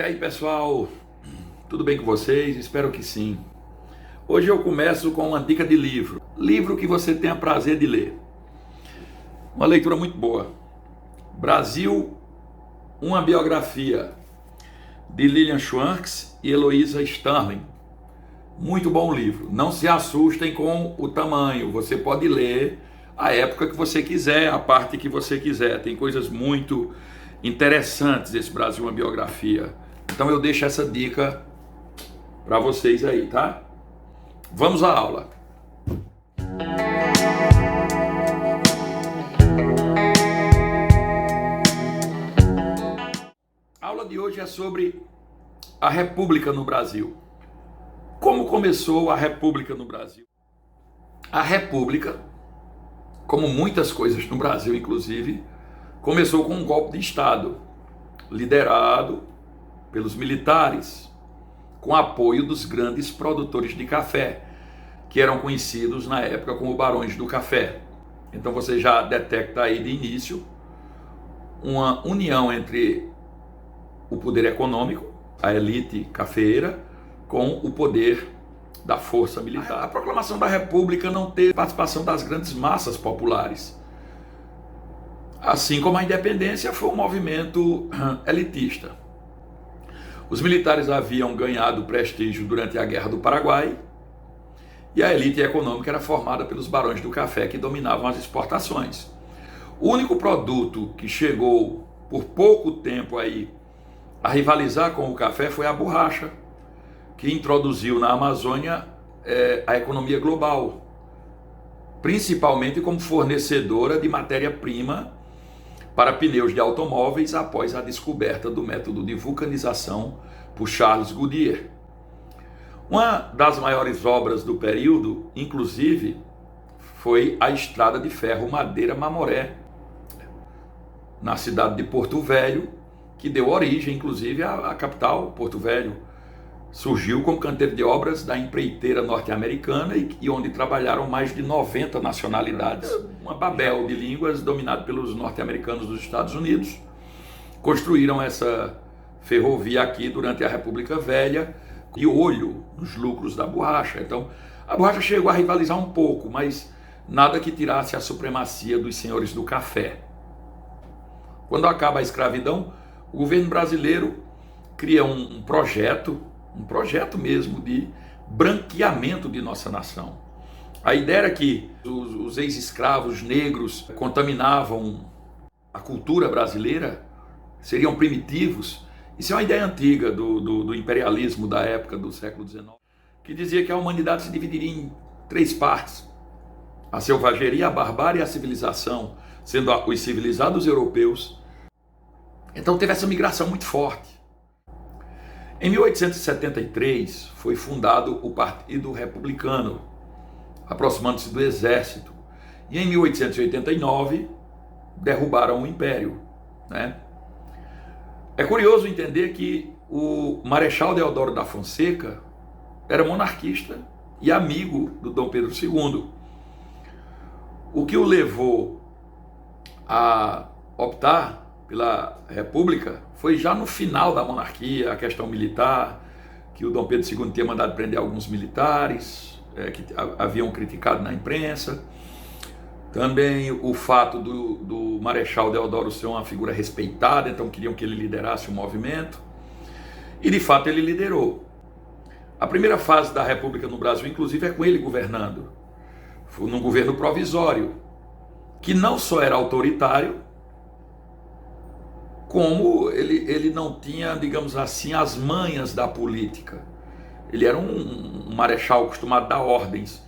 E aí, pessoal, tudo bem com vocês? Espero que sim. Hoje eu começo com uma dica de livro que você tenha prazer de ler. Uma leitura muito boa. Brasil, uma biografia, de Lilian Schwanks e Eloísa Sterling. Muito bom livro. Não se assustem com o tamanho. Você pode ler a época que você quiser, a parte que você quiser. Tem coisas muito interessantes desse Brasil, uma biografia. Então eu deixo essa dica para vocês aí, tá? Vamos à aula. A aula de hoje é sobre a República no Brasil. Como começou a República no Brasil? A República, como muitas coisas no Brasil, inclusive, começou com um golpe de Estado, liderado pelos militares, com apoio dos grandes produtores de café, que eram conhecidos na época como barões do café. Então você já detecta aí de início uma união entre o poder econômico, a elite cafeeira, com o poder da força militar. A proclamação da República não teve participação das grandes massas populares. Assim como a independência foi um movimento elitista. Os militares haviam ganhado prestígio durante a Guerra do Paraguai e a elite econômica era formada pelos barões do café que dominavam as exportações. O único produto que chegou por pouco tempo aí a rivalizar com o café foi a borracha, que introduziu na Amazônia a economia global, principalmente como fornecedora de matéria-prima para pneus de automóveis após a descoberta do método de vulcanização por Charles Goodyear. Uma das maiores obras do período, inclusive, foi a Estrada de Ferro Madeira-Mamoré, na cidade de Porto Velho, que deu origem, inclusive, à capital, Porto Velho. Surgiu como canteiro de obras da empreiteira norte-americana e onde trabalharam mais de 90 nacionalidades. Uma babel de línguas dominada pelos norte-americanos dos Estados Unidos. Construíram essa ferrovia aqui durante a República Velha e olho nos lucros da borracha. Então, a borracha chegou a rivalizar um pouco, mas nada que tirasse a supremacia dos senhores do café. Quando acaba a escravidão, o governo brasileiro cria um projeto mesmo de branqueamento de nossa nação. A ideia era que os ex-escravos negros contaminavam a cultura brasileira, seriam primitivos. Isso é uma ideia antiga do imperialismo da época do século XIX, que dizia que a humanidade se dividiria em três partes: a selvageria, a barbárie e a civilização, sendo os civilizados europeus. Então teve essa migração muito forte. Em 1873 foi fundado o Partido Republicano, aproximando-se do exército. E em 1889 derrubaram o Império, né? É curioso entender que o Marechal Deodoro da Fonseca era monarquista e amigo do Dom Pedro II. O que o levou a optar pela República foi já no final da monarquia, a questão militar, que o Dom Pedro II tinha mandado prender alguns militares, que haviam criticado na imprensa. Também o fato do Marechal Deodoro ser uma figura respeitada, então queriam que ele liderasse o movimento. E de fato ele liderou. A primeira fase da República no Brasil, inclusive, é com ele governando. Foi num governo provisório, que não só era autoritário, como ele não tinha, digamos assim, as manhas da política. Ele era um marechal acostumado a dar ordens.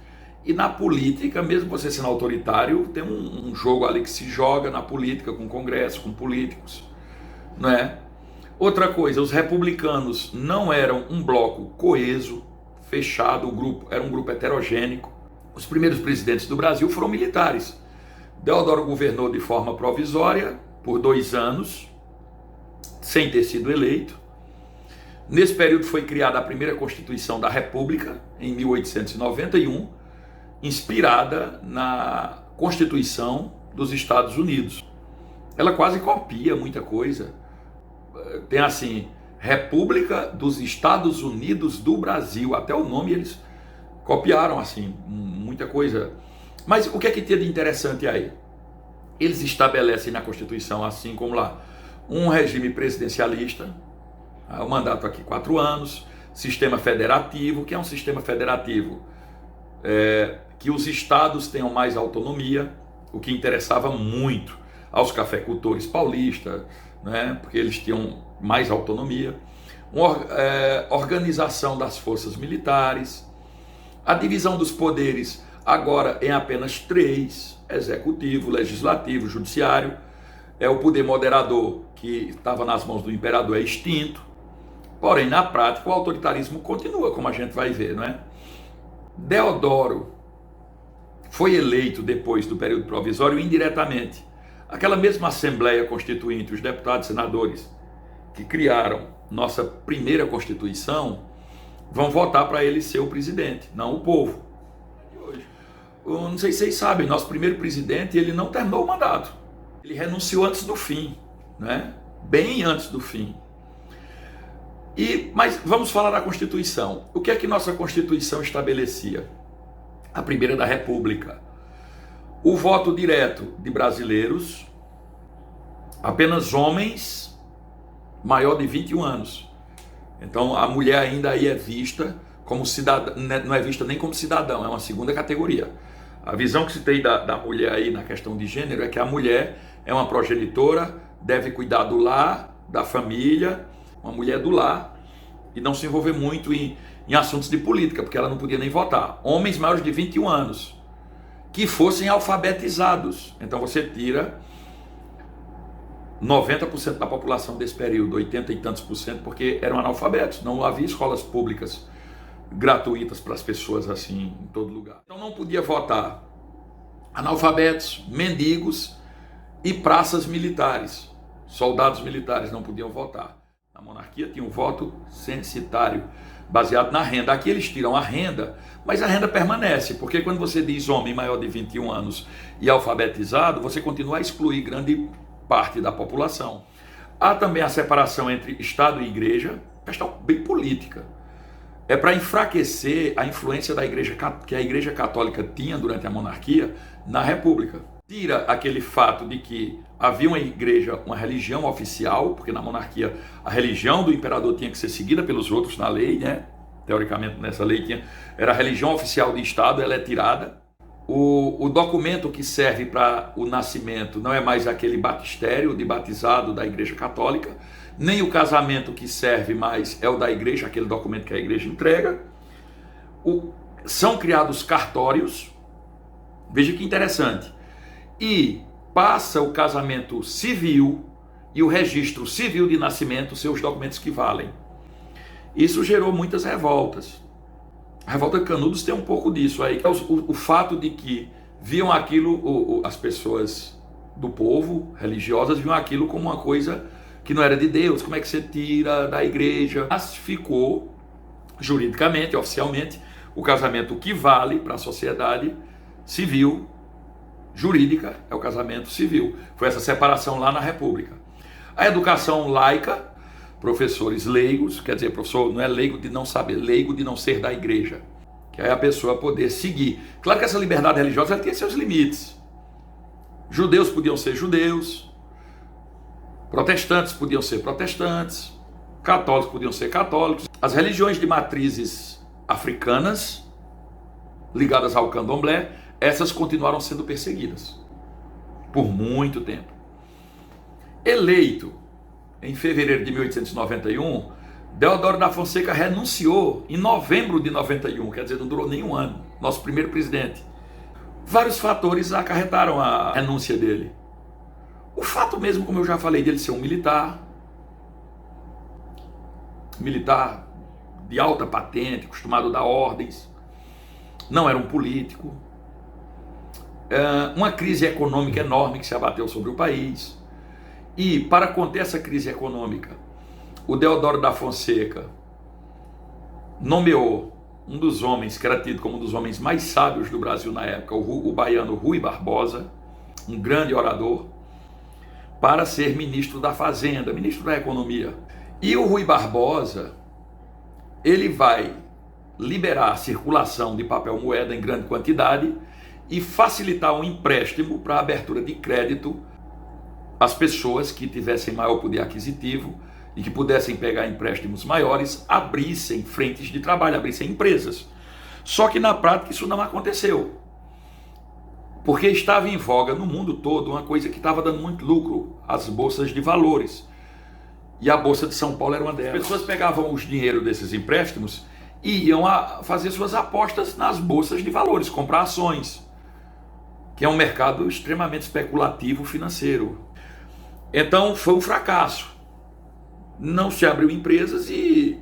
E na política, mesmo você sendo autoritário, tem um jogo ali que se joga na política, com o Congresso, com políticos, não é? Outra coisa, os republicanos não eram um bloco coeso, fechado, o grupo era um grupo heterogêneo. Os primeiros presidentes do Brasil foram militares. Deodoro governou de forma provisória por 2 anos, sem ter sido eleito. Nesse período foi criada a primeira Constituição da República, em 1891, inspirada na Constituição dos Estados Unidos. Ela quase copia muita coisa. Tem assim, República dos Estados Unidos do Brasil. Até o nome eles copiaram, assim, muita coisa. Mas o que é que tinha de interessante aí? Eles estabelecem na Constituição, assim como lá, um regime presidencialista, o mandato aqui 4 anos, sistema federativo. Que é um sistema federativo? Que os estados tenham mais autonomia, o que interessava muito aos cafeicultores paulistas, né, porque eles tinham mais autonomia. Uma organização das forças militares, a divisão dos poderes agora em apenas 3, executivo, legislativo, judiciário. O poder moderador, que estava nas mãos do imperador, é extinto. Porém, na prática, o autoritarismo continua, como a gente vai ver, não é? Deodoro foi eleito depois do período provisório indiretamente. Aquela mesma Assembleia Constituinte, os deputados e senadores que criaram nossa primeira Constituição, vão votar para ele ser o presidente, não o povo. Eu não sei se vocês sabem, nosso primeiro presidente, ele não terminou o mandato. Ele renunciou antes do fim, né? Bem antes do fim. Mas vamos falar da Constituição. O que é que nossa Constituição estabelecia? A primeira da República. O voto direto de brasileiros, apenas homens maior de 21 anos. Então a mulher ainda aí é vista como cidadã, não é vista nem como cidadão, é uma segunda categoria. A visão que se tem da mulher aí na questão de gênero é que a mulher é uma progenitora, deve cuidar do lar, da família, uma mulher do lar, e não se envolver muito em assuntos de política, porque ela não podia nem votar. Homens maiores de 21 anos, que fossem alfabetizados. Então você tira 90% da população desse período, 80 e tantos por cento, porque eram analfabetos, não havia escolas públicas gratuitas para as pessoas assim em todo lugar. Então não podia votar analfabetos, mendigos e praças militares. Soldados militares não podiam votar. Na monarquia tinha um voto censitário, baseado na renda. Aqui eles tiram a renda, mas a renda permanece, porque quando você diz homem maior de 21 anos e alfabetizado, você continua a excluir grande parte da população. Há também a separação entre Estado e Igreja, questão bem política. É para enfraquecer a influência da igreja, que a Igreja Católica tinha durante a monarquia na República. Tira aquele fato de que havia uma igreja, uma religião oficial, porque na monarquia a religião do imperador tinha que ser seguida pelos outros na lei, né? Teoricamente nessa lei era a religião oficial de Estado, ela é tirada. O documento que serve para o nascimento não é mais aquele batistério de batizado da Igreja Católica, nem o casamento que serve mais é o da igreja, aquele documento que a igreja entrega. São criados cartórios, veja que interessante, e passa o casamento civil e o registro civil de nascimento, seus documentos que valem. Isso gerou muitas revoltas. A revolta de Canudos tem um pouco disso aí, que é o fato de que viam aquilo, as pessoas do povo, religiosas, viam aquilo como uma coisa que não era de Deus. Como é que você tira da igreja? Mas ficou, juridicamente, oficialmente, o casamento que vale para a sociedade civil, jurídica, é o casamento civil. Foi essa separação lá na República. A educação laica, professores leigos, quer dizer, professor não é leigo de não saber, leigo de não ser da igreja, que é a pessoa poder seguir. Claro que essa liberdade religiosa ela tinha seus limites. Judeus podiam ser judeus, protestantes podiam ser protestantes, católicos podiam ser católicos. As religiões de matrizes africanas, ligadas ao candomblé, essas continuaram sendo perseguidas por muito tempo. Eleito em fevereiro de 1891, Deodoro da Fonseca renunciou em novembro de 91, quer dizer, não durou nem um ano, nosso primeiro presidente. Vários fatores acarretaram a renúncia dele. O fato mesmo, como eu já falei, dele ser um militar de alta patente, acostumado a dar ordens, não era um político, uma crise econômica enorme que se abateu sobre o país. E para conter essa crise econômica, o Deodoro da Fonseca nomeou um dos homens que era tido como um dos homens mais sábios do Brasil na época, o baiano Rui Barbosa, um grande orador, para ser ministro da Fazenda, ministro da Economia. E o Rui Barbosa, ele vai liberar a circulação de papel moeda em grande quantidade e facilitar um empréstimo para a abertura de crédito às pessoas que tivessem maior poder aquisitivo e que pudessem pegar empréstimos maiores, abrissem frentes de trabalho, abrissem empresas. Só que na prática isso não aconteceu, porque estava em voga no mundo todo uma coisa que estava dando muito lucro, as bolsas de valores. E a Bolsa de São Paulo era uma delas. As pessoas pegavam os dinheiro desses empréstimos e iam fazer suas apostas nas bolsas de valores, comprar ações, que é um mercado extremamente especulativo financeiro. Então foi um fracasso. Não se abriu empresas e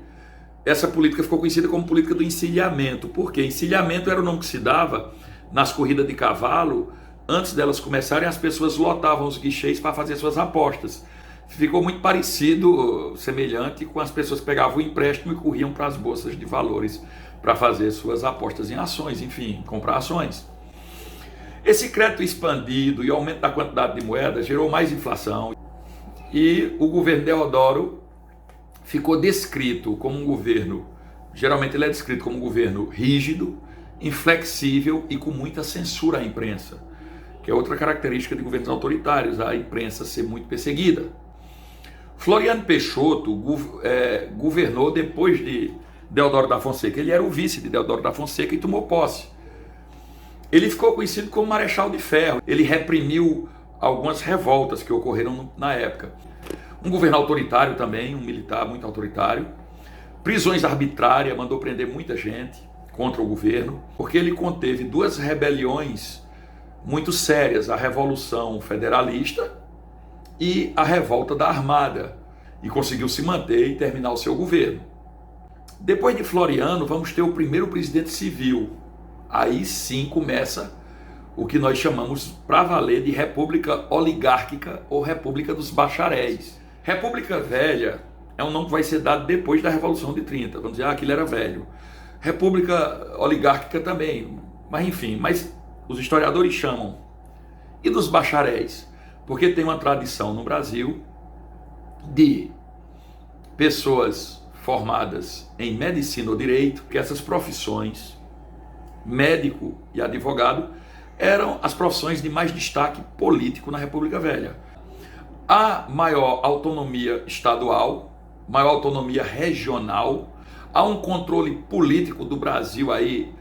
essa política ficou conhecida como política do encilhamento. Por quê? Encilhamento era o nome que se dava nas corridas de cavalo. Antes delas começarem, as pessoas lotavam os guichês para fazer suas apostas. Ficou muito parecido, semelhante, com as pessoas que pegavam o empréstimo e corriam para as bolsas de valores para fazer suas apostas em ações, enfim, comprar ações. Esse crédito expandido e o aumento da quantidade de moeda gerou mais inflação e o governo Deodoro ficou descrito como um governo, geralmente ele é descrito como um governo rígido, inflexível e com muita censura à imprensa, que é outra característica de governos autoritários, a imprensa ser muito perseguida. Floriano Peixoto governou depois de Deodoro da Fonseca. Ele era o vice de Deodoro da Fonseca e tomou posse. Ele ficou conhecido como Marechal de Ferro. Ele reprimiu algumas revoltas que ocorreram na época. Um governo autoritário também, um militar muito autoritário. Prisões arbitrárias, mandou prender muita gente contra o governo, porque ele conteve duas rebeliões muito sérias, a Revolução Federalista e a revolta da Armada, e conseguiu se manter e terminar o seu governo. Depois de Floriano, vamos ter o primeiro presidente civil. Aí sim começa o que nós chamamos para valer de república oligárquica ou república dos bacharéis. República Velha é um nome que vai ser dado depois da Revolução de 30. Vamos dizer, aquilo era velho. República oligárquica também, mas enfim, mas os historiadores chamam. E dos bacharéis? Porque tem uma tradição no Brasil de pessoas formadas em medicina ou direito, que essas profissões, médico e advogado, eram as profissões de mais destaque político na República Velha. Há maior autonomia estadual, maior autonomia regional, há um controle político do Brasil aí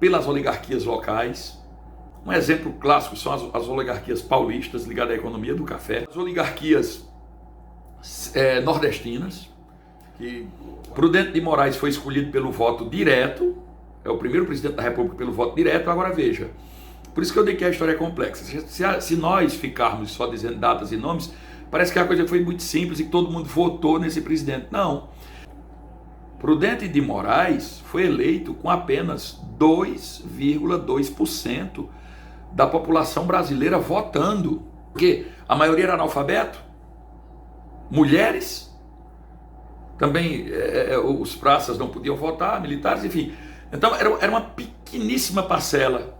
pelas oligarquias locais. Um exemplo clássico são as oligarquias paulistas ligadas à economia do café, as oligarquias nordestinas, que Prudente de Moraes foi escolhido pelo voto direto, é o primeiro presidente da República pelo voto direto. Agora veja, por isso que eu digo que a história é complexa. Se nós ficarmos só dizendo datas e nomes, parece que a coisa foi muito simples e que todo mundo votou nesse presidente. Não. Prudente de Moraes foi eleito com apenas 2,2% da população brasileira votando, porque a maioria era analfabeto, mulheres, também os praças não podiam votar, militares, enfim. Então era uma pequeníssima parcela,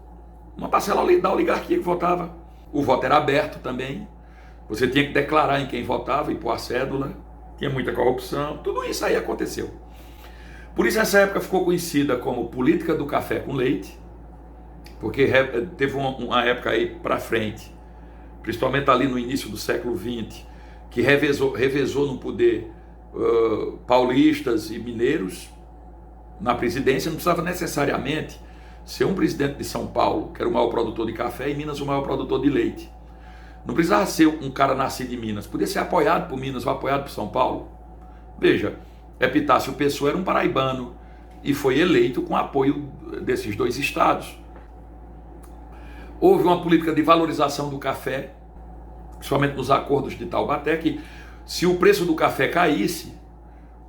uma parcela da oligarquia que votava. O voto era aberto também, você tinha que declarar em quem votava e pôr a cédula, tinha muita corrupção, tudo isso aí aconteceu. Por isso essa época ficou conhecida como política do café com leite, porque teve uma época aí para frente, principalmente ali no início do século XX, que revezou no poder paulistas e mineiros na presidência. Não precisava necessariamente ser um presidente de São Paulo, que era o maior produtor de café, e Minas o maior produtor de leite. Não precisava ser um cara nascido em Minas, podia ser apoiado por Minas ou apoiado por São Paulo. Veja, Epitácio Pessoa era um paraibano e foi eleito com apoio desses dois estados. Houve uma política de valorização do café, principalmente nos acordos de Taubaté, que se o preço do café caísse,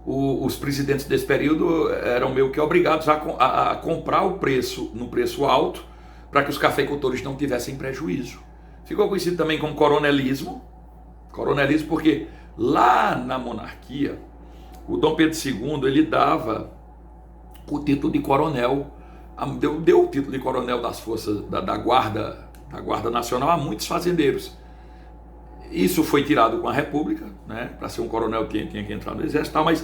os presidentes desse período eram meio que obrigados a comprar o preço no preço alto, para que os cafeicultores não tivessem prejuízo. Ficou conhecido também como coronelismo. Coronelismo porque lá na monarquia, o Dom Pedro II, ele dava o título de coronel, deu o título de coronel das forças da Guarda Nacional a muitos fazendeiros. Isso foi tirado com a República, né? Para ser um coronel tinha que entrar no exército, mas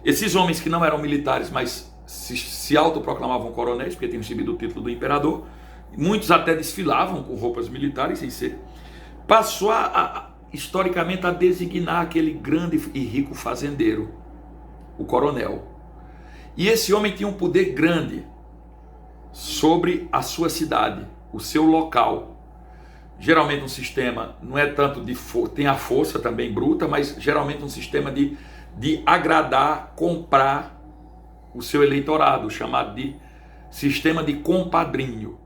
esses homens que não eram militares, mas se autoproclamavam coronéis, porque tinham recebido o título do imperador, muitos até desfilavam com roupas militares sem ser, passou historicamente a designar aquele grande e rico fazendeiro, o coronel. E esse homem tinha um poder grande sobre a sua cidade, o seu local. Geralmente um sistema não é tanto de tem a força também bruta, mas geralmente um sistema de agradar, comprar o seu eleitorado, chamado de sistema de compadrinho.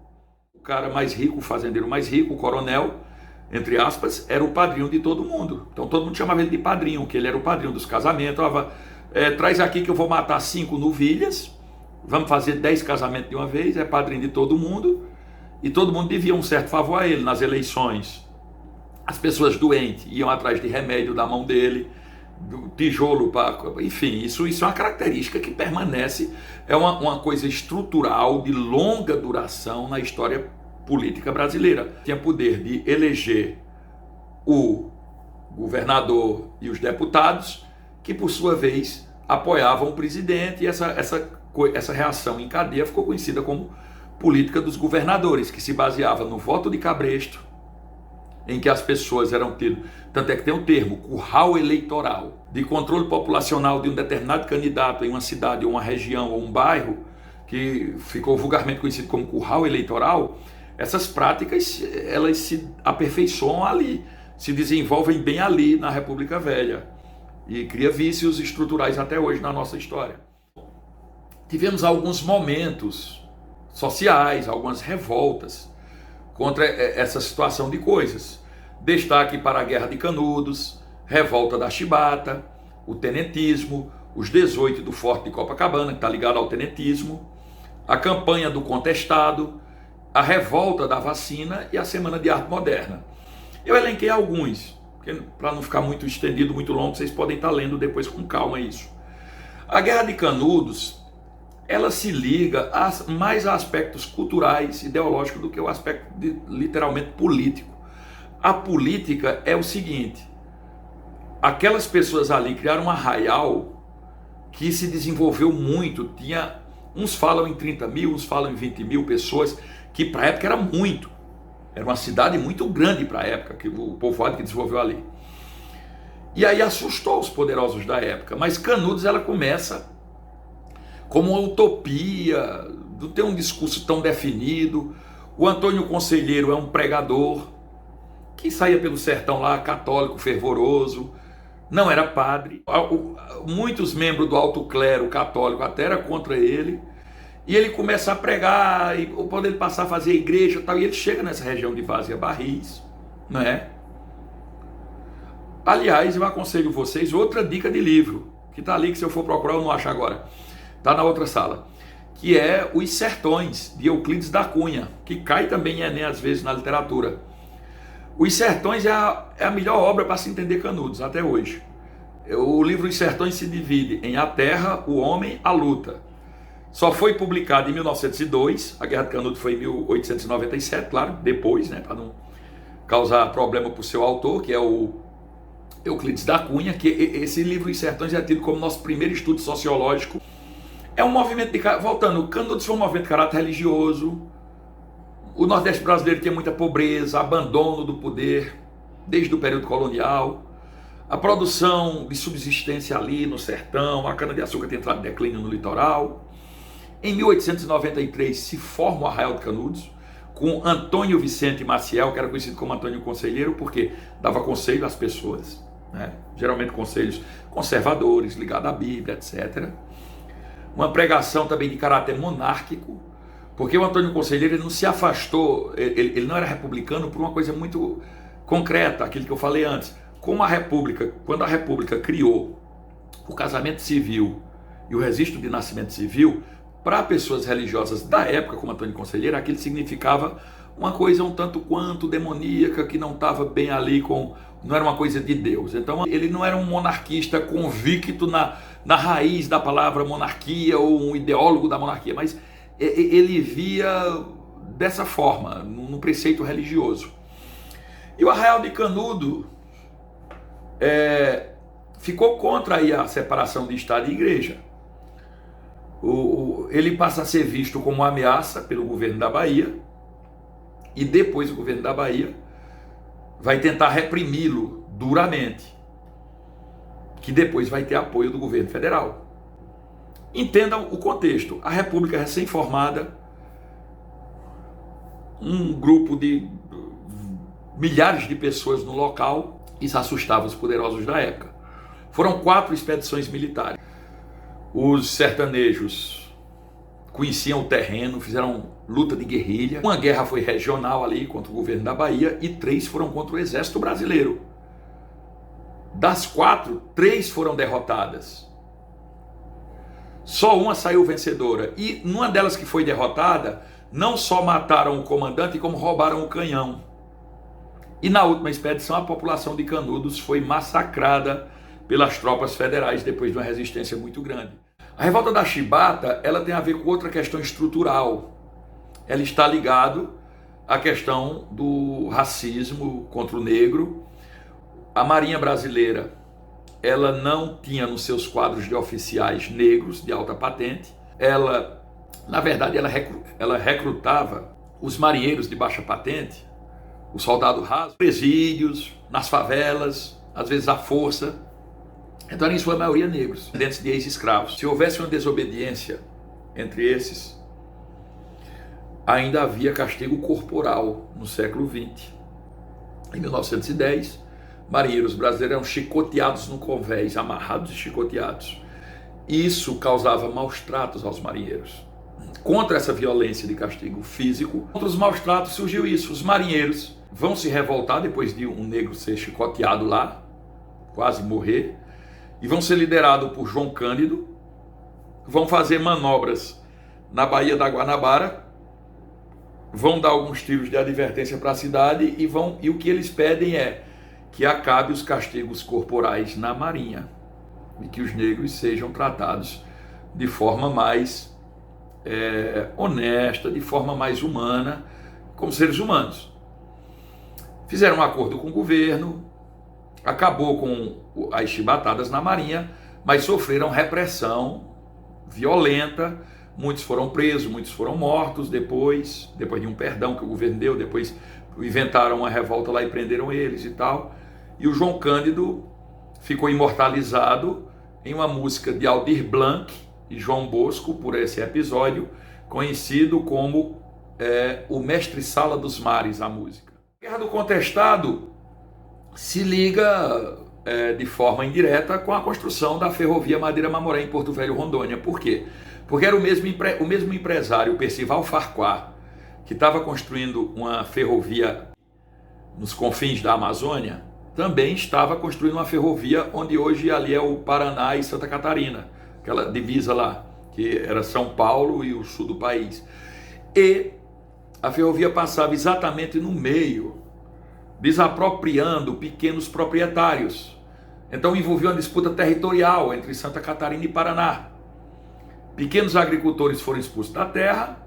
O cara mais rico, o fazendeiro mais rico, o coronel, entre aspas, era o padrinho de todo mundo. Então todo mundo chamava ele de padrinho, que ele era o padrinho dos casamentos. Traz aqui que eu vou matar 5 novilhas, vamos fazer 10 casamentos de uma vez, é padrinho de todo mundo. E todo mundo devia um certo favor a ele nas eleições. As pessoas doentes iam atrás de remédio da mão dele, do tijolo, enfim, isso é uma característica que permanece, é uma coisa estrutural de longa duração na história política brasileira. Tinha poder de eleger o governador e os deputados, que por sua vez apoiavam o presidente, e essa reação em cadeia ficou conhecida como política dos governadores, que se baseava no voto de cabresto, em que as pessoas eram tidas, tanto é que tem um termo, curral eleitoral, de controle populacional de um determinado candidato em uma cidade, ou uma região, ou um bairro, que ficou vulgarmente conhecido como curral eleitoral. Essas práticas, elas se aperfeiçoam ali, se desenvolvem bem ali na República Velha, e cria vícios estruturais até hoje na nossa história. Tivemos alguns momentos sociais, algumas revoltas contra essa situação de coisas. Destaque para a Guerra de Canudos, revolta da Chibata, o tenentismo, os 18 do Forte de Copacabana, que está ligado ao tenentismo, a campanha do contestado, a revolta da vacina e a Semana de Arte Moderna. Eu elenquei alguns, para não ficar muito estendido, muito longo, vocês podem estar lendo depois com calma isso. A Guerra de Canudos, ela se liga mais a aspectos culturais, ideológicos, do que o aspecto literalmente político. A política é o seguinte: aquelas pessoas ali criaram um arraial que se desenvolveu muito, uns falam em 30 mil, uns falam em 20 mil pessoas, que para a época era muito, era uma cidade muito grande para a época, que o povoado que desenvolveu ali. E aí assustou os poderosos da época, mas Canudos ela começa como uma utopia, não tem um discurso tão definido. O Antônio Conselheiro é um pregador que saía pelo sertão lá, católico, fervoroso, não era padre. Muitos membros do alto clero católico até era contra ele, e ele começa a pregar, e quando ele passar a fazer igreja e tal, e ele chega nessa região de Vazia Barris, não é? Aliás, eu aconselho vocês outra dica de livro, que está ali, que se eu for procurar eu não acho agora. Está na outra sala, que é Os Sertões, de Euclides da Cunha, que cai também em Enem às vezes na literatura. Os Sertões é a melhor obra para se entender Canudos até hoje. O livro Os Sertões se divide em A Terra, o Homem, a Luta. Só foi publicado em 1902, a Guerra de Canudos foi em 1897, claro, depois, né, para não causar problema para o seu autor, que é o Euclides da Cunha, que esse livro Os Sertões é tido como nosso primeiro estudo sociológico. É um movimento voltando, Canudos foi um movimento de caráter religioso. O Nordeste brasileiro tinha muita pobreza, abandono do poder, desde o período colonial. A produção de subsistência ali no sertão, a cana-de-açúcar tem entrado em declínio no litoral. Em 1893 se forma o Arraial de Canudos, com Antônio Vicente Maciel, que era conhecido como Antônio Conselheiro, porque dava conselho às pessoas, né? Geralmente conselhos conservadores, ligados à Bíblia, etc. Uma pregação também de caráter monárquico, porque o Antônio Conselheiro ele não se afastou, ele não era republicano por uma coisa muito concreta, aquilo que eu falei antes. Como a República, quando a República criou o casamento civil e o registro de nascimento civil, para pessoas religiosas da época, como Antônio Conselheiro, aquilo significava uma coisa um tanto quanto demoníaca, que não estava bem ali não era uma coisa de Deus. Então ele não era um monarquista convicto na raiz da palavra monarquia, ou um ideólogo da monarquia, mas ele via dessa forma, no preceito religioso. E o Arraial de Canudos ficou contra aí a separação de Estado e Igreja. Ele passa a ser visto como uma ameaça pelo governo da Bahia, e depois o governo da Bahia vai tentar reprimi-lo duramente, que depois vai ter apoio do governo federal. Entendam o contexto. A República recém-formada, um grupo de milhares de pessoas no local, isso assustava os poderosos da época. Foram 4 expedições militares. Os sertanejos conheciam o terreno, fizeram luta de guerrilha. Uma guerra foi regional ali contra o governo da Bahia e 3 foram contra o exército brasileiro. Das 4, 3 foram derrotadas. Só uma saiu vencedora. E numa delas que foi derrotada, não só mataram o comandante, como roubaram o canhão. E na última expedição, a população de Canudos foi massacrada pelas tropas federais depois de uma resistência muito grande. A revolta da Chibata, ela tem a ver com outra questão estrutural. Ela está ligada à questão do racismo contra o negro. A Marinha Brasileira, ela não tinha nos seus quadros de oficiais negros de alta patente. Ela, na verdade, ela recrutava os marinheiros de baixa patente, o soldado raso, presídios, nas favelas, às vezes à força. Então, em sua maioria, negros, descendentes de ex-escravos. Se houvesse uma desobediência entre esses, ainda havia castigo corporal no século XX. Em 1910, marinheiros brasileiros eram chicoteados no convés, amarrados e chicoteados. Isso causava maus tratos aos marinheiros. Contra essa violência de castigo físico, contra os maus tratos surgiu isso. Os marinheiros vão se revoltar depois de um negro ser chicoteado lá, quase morrer, e vão ser liderados por João Cândido, vão fazer manobras na Baía da Guanabara, vão dar alguns tiros de advertência para a cidade e o que eles pedem é que acabe os castigos corporais na Marinha e que os negros sejam tratados de forma mais honesta, de forma mais humana, como seres humanos. Fizeram um acordo com o governo, acabou com as chibatadas na Marinha, mas sofreram repressão violenta. Muitos foram presos, muitos foram mortos depois de um perdão que o governo deu. Depois inventaram uma revolta lá e prenderam eles e tal. E o João Cândido ficou imortalizado em uma música de Aldir Blanc e João Bosco, por esse episódio, conhecido como o Mestre Sala dos Mares, a música. A Guerra do Contestado se liga de forma indireta com a construção da ferrovia Madeira-Mamoré em Porto Velho, Rondônia. Por quê? Porque era o mesmo empresário, Percival Farquhar, que estava construindo uma ferrovia nos confins da Amazônia, também estava construindo uma ferrovia onde hoje ali é o Paraná e Santa Catarina, aquela divisa lá, que era São Paulo e o sul do país. E a ferrovia passava exatamente no meio, desapropriando pequenos proprietários. Então envolvia uma disputa territorial entre Santa Catarina e Paraná. Pequenos agricultores foram expulsos da terra,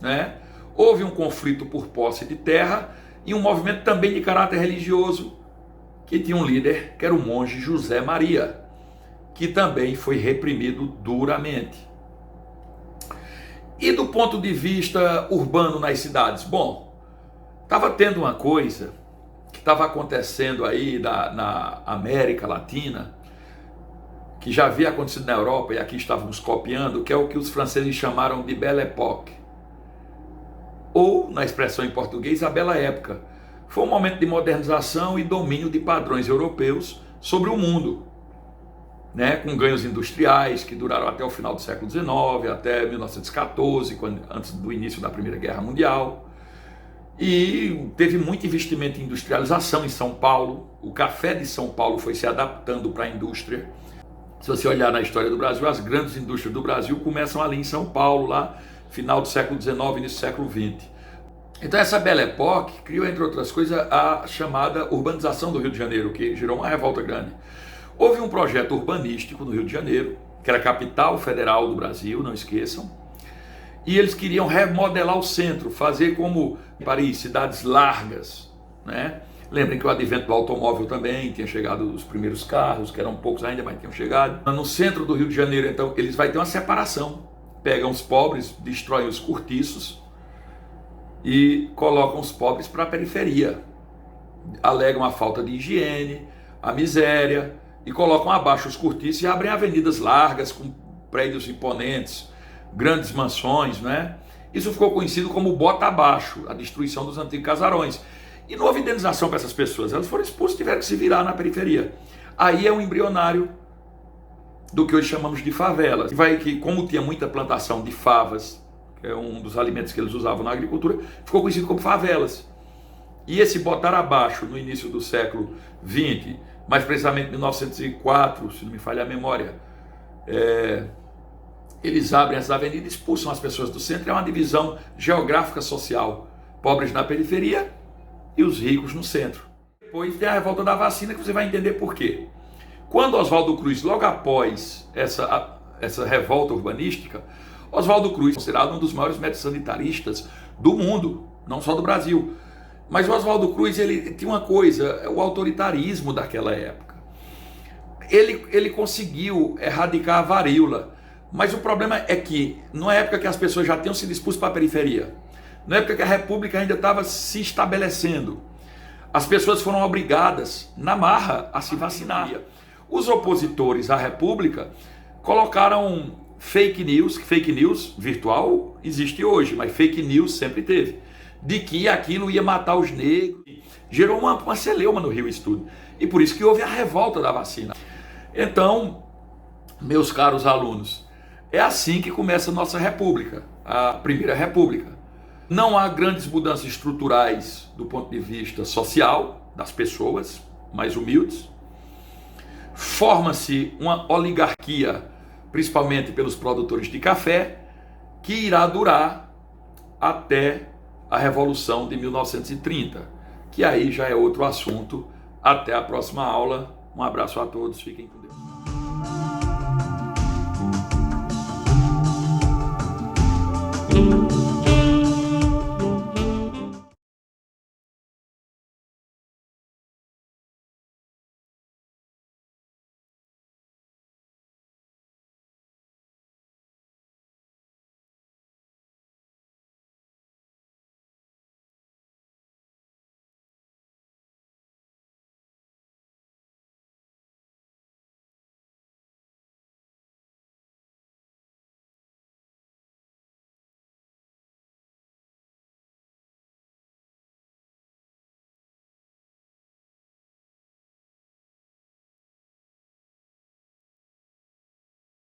né? Houve um conflito por posse de terra e um movimento também de caráter religioso, que tinha um líder, que era o monge José Maria, que também foi reprimido duramente. E do ponto de vista urbano nas cidades? Bom, estava tendo uma coisa que estava acontecendo aí na América Latina, que já havia acontecido na Europa e aqui estávamos copiando, que é o que os franceses chamaram de Belle Époque, ou, na expressão em português, a Bela Época. Foi um momento de modernização e domínio de padrões europeus sobre o mundo, né? Com ganhos industriais que duraram até o final do século XIX, até 1914, antes do início da Primeira Guerra Mundial. E teve muito investimento em industrialização em São Paulo. O café de São Paulo foi se adaptando para a indústria. Se você olhar na história do Brasil, as grandes indústrias do Brasil começam ali em São Paulo, lá final do século XIX, início do século XX. Então essa Belle Époque criou, entre outras coisas, a chamada urbanização do Rio de Janeiro, que gerou uma revolta grande. Houve um projeto urbanístico no Rio de Janeiro, que era a capital federal do Brasil, não esqueçam, e eles queriam remodelar o centro, fazer como em Paris, cidades largas, né? Lembrem que o advento do automóvel também tinha chegado os primeiros carros, que eram poucos ainda, mas tinham chegado. No centro do Rio de Janeiro, então, eles vão ter uma separação. Pegam os pobres, destroem os cortiços e colocam os pobres para a periferia. Alegam a falta de higiene, a miséria, e colocam abaixo os cortiços e abrem avenidas largas com prédios imponentes, grandes mansões, né? Isso ficou conhecido como bota abaixo, a destruição dos antigos casarões. E não houve indenização para essas pessoas, elas foram expulsas e tiveram que se virar na periferia. Aí é um embrionário do que hoje chamamos de favelas. Que, como tinha muita plantação de favas, que é um dos alimentos que eles usavam na agricultura, ficou conhecido como favelas. E esse botar abaixo no início do século XX, mais precisamente em 1904, se não me falha a memória, eles abrem essas avenidas e expulsam as pessoas do centro. É uma divisão geográfica social. Pobres na periferia e os ricos no centro. Depois tem a revolta da vacina, que você vai entender por quê. Quando Oswaldo Cruz, logo após essa revolta urbanística, Oswaldo Cruz, considerado um dos maiores médicos sanitaristas do mundo, não só do Brasil. Mas o Oswaldo Cruz, ele tinha uma coisa, o autoritarismo daquela época. Ele conseguiu erradicar a varíola, mas o problema é que, numa época que as pessoas já tinham se disposto para a periferia, na época que a República ainda estava se estabelecendo, as pessoas foram obrigadas, na marra, a se vacinar. Os opositores à República colocaram fake news virtual existe hoje, mas fake news sempre teve, de que aquilo ia matar os negros. Gerou uma celeuma no Rio isso tudo. E por isso que houve a revolta da vacina. Então, meus caros alunos, é assim que começa a nossa República, a Primeira República. Não há grandes mudanças estruturais do ponto de vista social, das pessoas mais humildes. Forma-se uma oligarquia, principalmente pelos produtores de café, que irá durar até a Revolução de 1930, que aí já é outro assunto. Até a próxima aula. Um abraço a todos, fiquem com Deus.